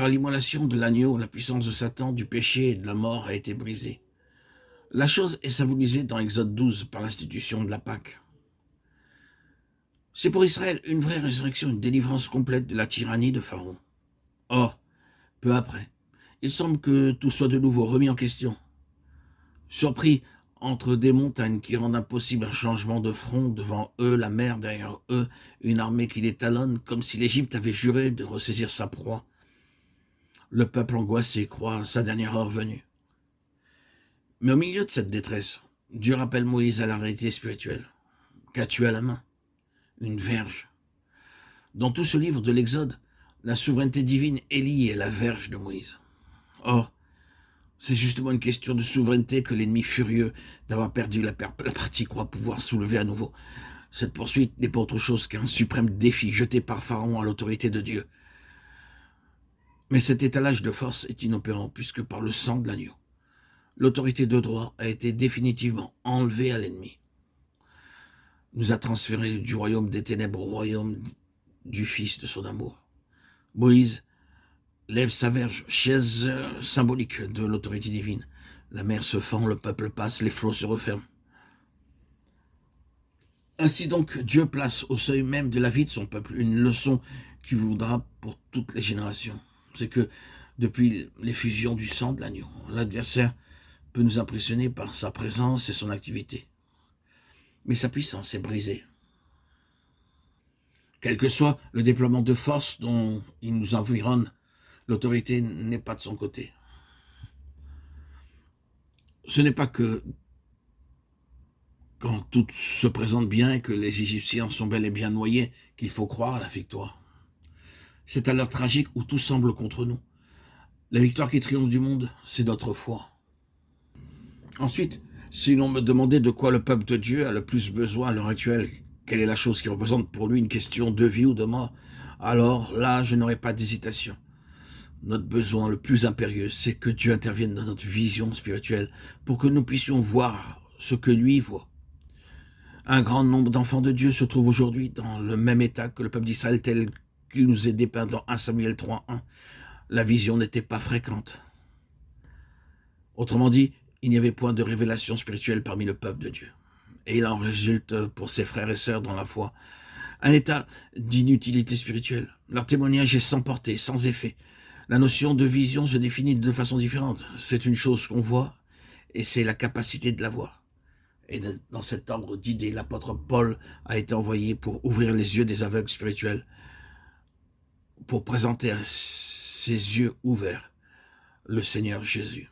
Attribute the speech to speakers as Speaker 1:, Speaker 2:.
Speaker 1: Par l'immolation de l'agneau, la puissance de Satan, du péché et de la mort a été brisée. La chose est symbolisée dans Exode 12 par l'institution de la Pâque. C'est pour Israël une vraie résurrection, une délivrance complète de la tyrannie de Pharaon. Or, peu après, il semble que tout soit de nouveau remis en question. Surpris entre des montagnes qui rendent impossible un changement de front, devant eux la mer, derrière eux une armée qui les talonne, comme si l'Égypte avait juré de ressaisir sa proie. Le peuple angoissé croit à sa dernière heure venue. Mais au milieu de cette détresse, Dieu rappelle Moïse à la réalité spirituelle. Qu'as-tu à la main? Une verge. Dans tout ce livre de l'Exode, la souveraineté divine est liée à la verge de Moïse. Or, c'est justement une question de souveraineté que l'ennemi furieux d'avoir perdu la partie croit pouvoir soulever à nouveau. Cette poursuite n'est pas autre chose qu'un suprême défi jeté par Pharaon à l'autorité de Dieu. Mais cet étalage de force est inopérant puisque par le sang de l'agneau, l'autorité de droit a été définitivement enlevée à l'ennemi. Nous a transférés du royaume des ténèbres au royaume du Fils de son amour. Moïse lève sa verge, chaise symbolique de l'autorité divine. La mer se fend, le peuple passe, les flots se referment. Ainsi donc, Dieu place au seuil même de la vie de son peuple une leçon qui voudra pour toutes les générations. C'est que depuis l'effusion du sang de l'agneau, l'adversaire peut nous impressionner par sa présence et son activité. Mais sa puissance est brisée. Quel que soit le déploiement de force dont il nous environne, l'autorité n'est pas de son côté. Ce n'est pas que quand tout se présente bien et que les Égyptiens sont bel et bien noyés qu'il faut croire à la victoire. C'est à l'heure tragique où tout semble contre nous. La victoire qui triomphe du monde, c'est notre foi. Ensuite, si l'on me demandait de quoi le peuple de Dieu a le plus besoin à l'heure actuelle, quelle est la chose qui représente pour lui une question de vie ou de mort, alors là, je n'aurais pas d'hésitation. Notre besoin le plus impérieux, c'est que Dieu intervienne dans notre vision spirituelle pour que nous puissions voir ce que lui voit. Un grand nombre d'enfants de Dieu se trouvent aujourd'hui dans le même état que le peuple d'Israël tel qu'il nous est dépeint dans 1 Samuel 3:1. La vision n'était pas fréquente. Autrement dit, il n'y avait point de révélation spirituelle parmi le peuple de Dieu. Et il en résulte pour ses frères et sœurs dans la foi un état d'inutilité spirituelle. Leur témoignage est sans portée, sans effet. La notion de vision se définit de façon différente. C'est une chose qu'on voit et c'est la capacité de la voir. Et dans cet ordre d'idées, l'apôtre Paul a été envoyé pour ouvrir les yeux des aveugles spirituels, pour présenter à ses yeux ouverts le Seigneur Jésus.